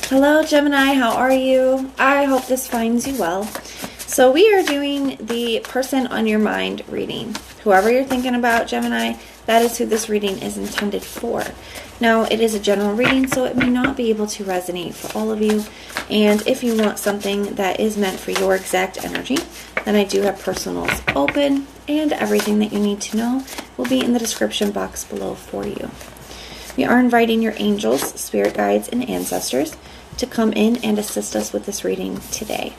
Hello Gemini, how are you? I hope this finds you well. So we are doing the person on your mind reading. Whoever you're thinking about, Gemini, that is who this reading is intended for. Now, it is a general reading, so it may not be able to resonate for all of you. And if you want something that is meant for your exact energy, then I do have personals open, and everything that you need to know will be in the description box below for you. We are inviting your angels, spirit guides, and ancestors to come in and assist us with this reading today.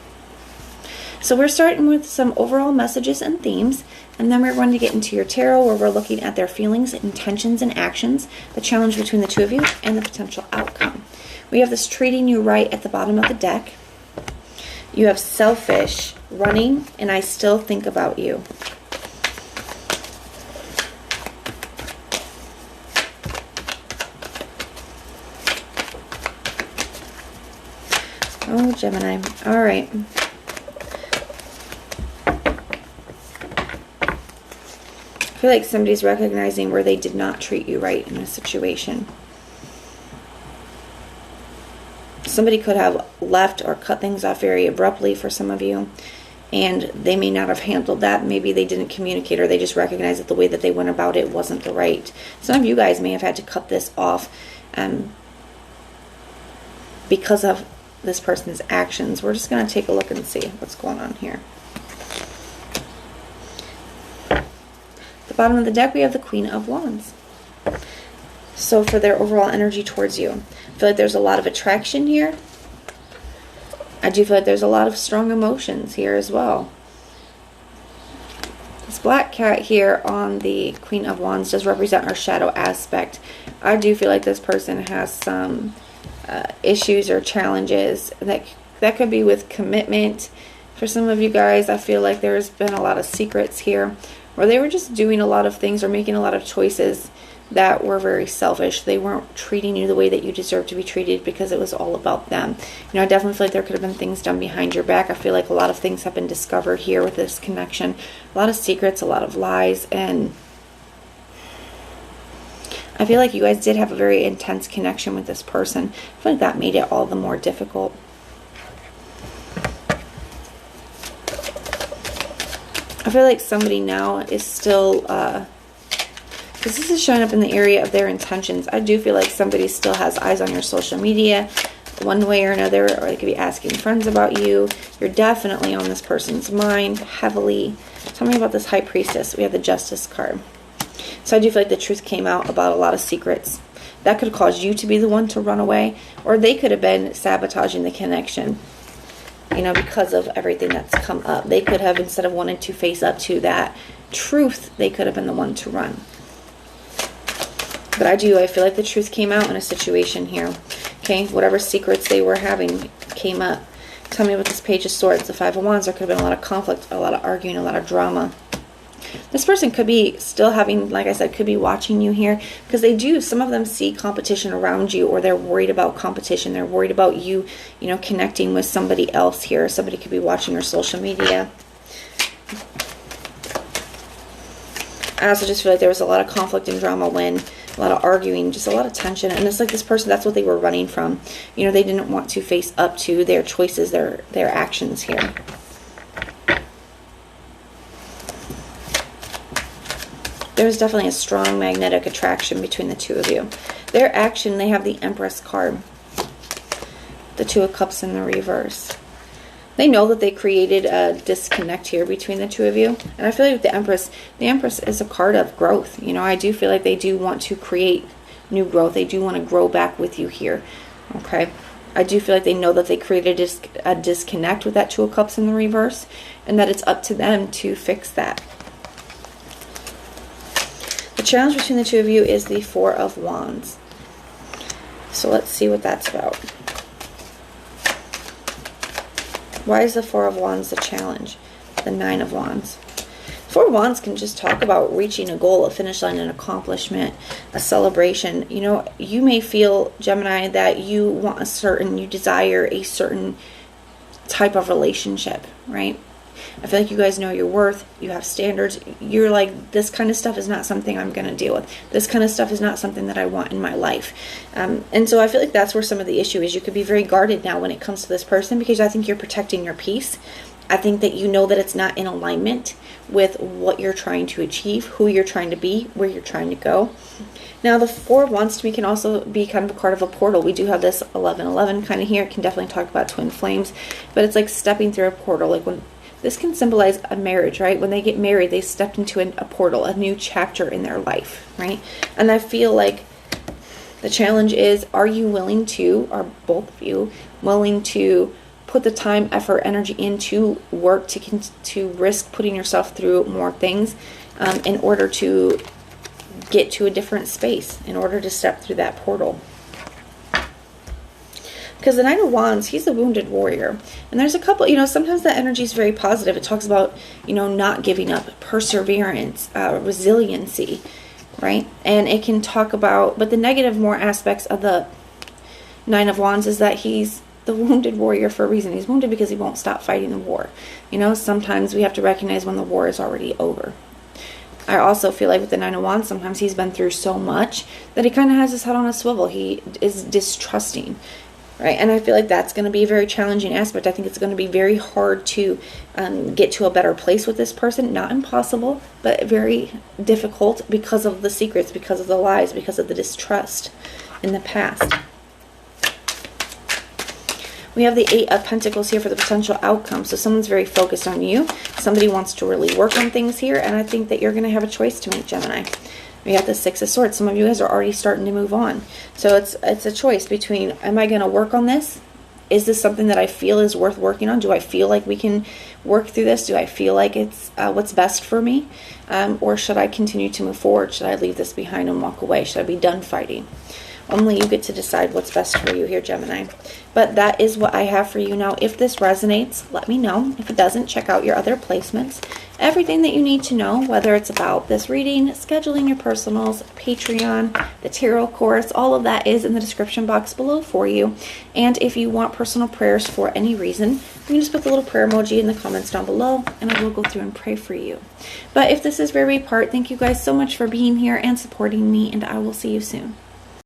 So we're starting with some overall messages and themes, and then we're going to get into your tarot, where we're looking at their feelings, intentions, and actions, the challenge between the two of you, and the potential outcome. We have this treating you right at the bottom of the deck. You have selfish, running, and I still think about you. Oh, Gemini. All right. I feel like somebody's recognizing where they did not treat you right in a situation. Somebody could have left or cut things off very abruptly for some of you, and they may not have handled that. Maybe they didn't communicate, or they just recognized that the way that they went about it wasn't the right. Some of you guys may have had to cut this off because of this person's actions. We're just going to take a look and see what's going on here. At the bottom of the deck, we have the Queen of Wands. So for their overall energy towards you, I feel like there's a lot of attraction here. I do feel like there's a lot of strong emotions here as well. This black cat here on the Queen of Wands does represent our shadow aspect. I do feel like this person has some issues or challenges that could be with commitment. For some of you guys, I feel like there's been a lot of secrets here, where they were just doing a lot of things or making a lot of choices that were very selfish. They weren't treating you the way that you deserve to be treated because it was all about them. You know, I definitely feel like there could have been things done behind your back. I feel like a lot of things have been discovered here with this connection. A lot of secrets, a lot of lies, and I feel like you guys did have a very intense connection with this person. I feel like that made it all the more difficult. I feel like somebody now is still, because this is showing up in the area of their intentions. I do feel like somebody still has eyes on your social media one way or another, or they could be asking friends about you. You're definitely on this person's mind heavily. Tell me about this High Priestess. We have the Justice card. So I do feel like the truth came out about a lot of secrets. That could have caused you to be the one to run away, or they could have been sabotaging the connection, you know, because of everything that's come up. They could have, instead of wanting to face up to that truth, they could have been the one to run. But I feel like the truth came out in a situation here. Okay, whatever secrets they were having came up. Tell me about this Page of Swords, the Five of Wands. There could have been a lot of conflict, a lot of arguing, a lot of drama. This person could be still having, like I said, could be watching you here, because they do, some of them see competition around you, or they're worried about competition. They're worried about you, you know, connecting with somebody else here. Somebody could be watching your social media. I also just feel like there was a lot of conflict and drama, a lot of arguing, just a lot of tension. And it's like this person, that's what they were running from. You know, they didn't want to face up to their choices, their actions here. There's definitely a strong magnetic attraction between the two of you. Their action, they have the Empress card. The Two of Cups in the reverse. They know that they created a disconnect here between the two of you. And I feel like the Empress is a card of growth. You know, I do feel like they do want to create new growth. They do want to grow back with you here. Okay. I do feel like they know that they created a disconnect with that Two of Cups in the reverse, and that it's up to them to fix that. The challenge between the two of you is the Four of Wands. So let's see what that's about. Why is the Four of Wands the challenge? The Nine of Wands. Four of Wands can just talk about reaching a goal, a finish line, an accomplishment, a celebration. You know, you may feel, Gemini, that you desire a certain type of relationship, right? I feel like you guys know your worth. You have standards. You're like, this kind of stuff is not something I'm going to deal with. This kind of stuff is not something that I want in my life. And so I feel like that's where some of the issue is. You could be very guarded now when it comes to this person, because I think you're protecting your peace. I think that you know that it's not in alignment with what you're trying to achieve, who you're trying to be, where you're trying to go. Now, the Four of Wands to me can also be kind of a card of a portal. We do have this 1111 kind of here. It can definitely talk about twin flames, but it's like stepping through a portal. Like when this can symbolize a marriage, right? When they get married, they stepped into a portal, a new chapter in their life, right? And I feel like the challenge is, are you willing to, are both of you willing to put the time, effort, energy into work to risk putting yourself through more things in order to get to a different space, in order to step through that portal? Because the Knight of Wands, he's a wounded warrior. And there's a couple, sometimes that energy is very positive. It talks about, not giving up, perseverance, resiliency, right? And it can talk about, but the negative more aspects of the Nine of Wands is that he's the wounded warrior for a reason. He's wounded because he won't stop fighting the war. Sometimes we have to recognize when the war is already over. I also feel like with the Nine of Wands, sometimes he's been through so much that he kind of has his head on a swivel. He is distrusting, right? And I feel like that's going to be a very challenging aspect. I think it's going to be very hard to get to a better place with this person. Not impossible, but very difficult because of the secrets, because of the lies, because of the distrust in the past. We have the Eight of Pentacles here for the potential outcome. So someone's very focused on you. Somebody wants to really work on things here. And I think that you're going to have a choice to make, Gemini. We got the Six of Swords. Some of you guys are already starting to move on. So it's a choice between, am I going to work on this? Is this something that I feel is worth working on? Do I feel like we can work through this? Do I feel like it's what's best for me? Or should I continue to move forward? Should I leave this behind and walk away? Should I be done fighting? Only you get to decide what's best for you here, Gemini. But that is what I have for you now. If this resonates, let me know. If it doesn't, check out your other placements. Everything that you need to know, whether it's about this reading, scheduling your personals, Patreon, the tarot course, all of that is in the description box below for you. And if you want personal prayers for any reason, you can just put the little prayer emoji in the comments down below, and I will go through and pray for you. But if this is where we part, thank you guys so much for being here and supporting me, and I will see you soon.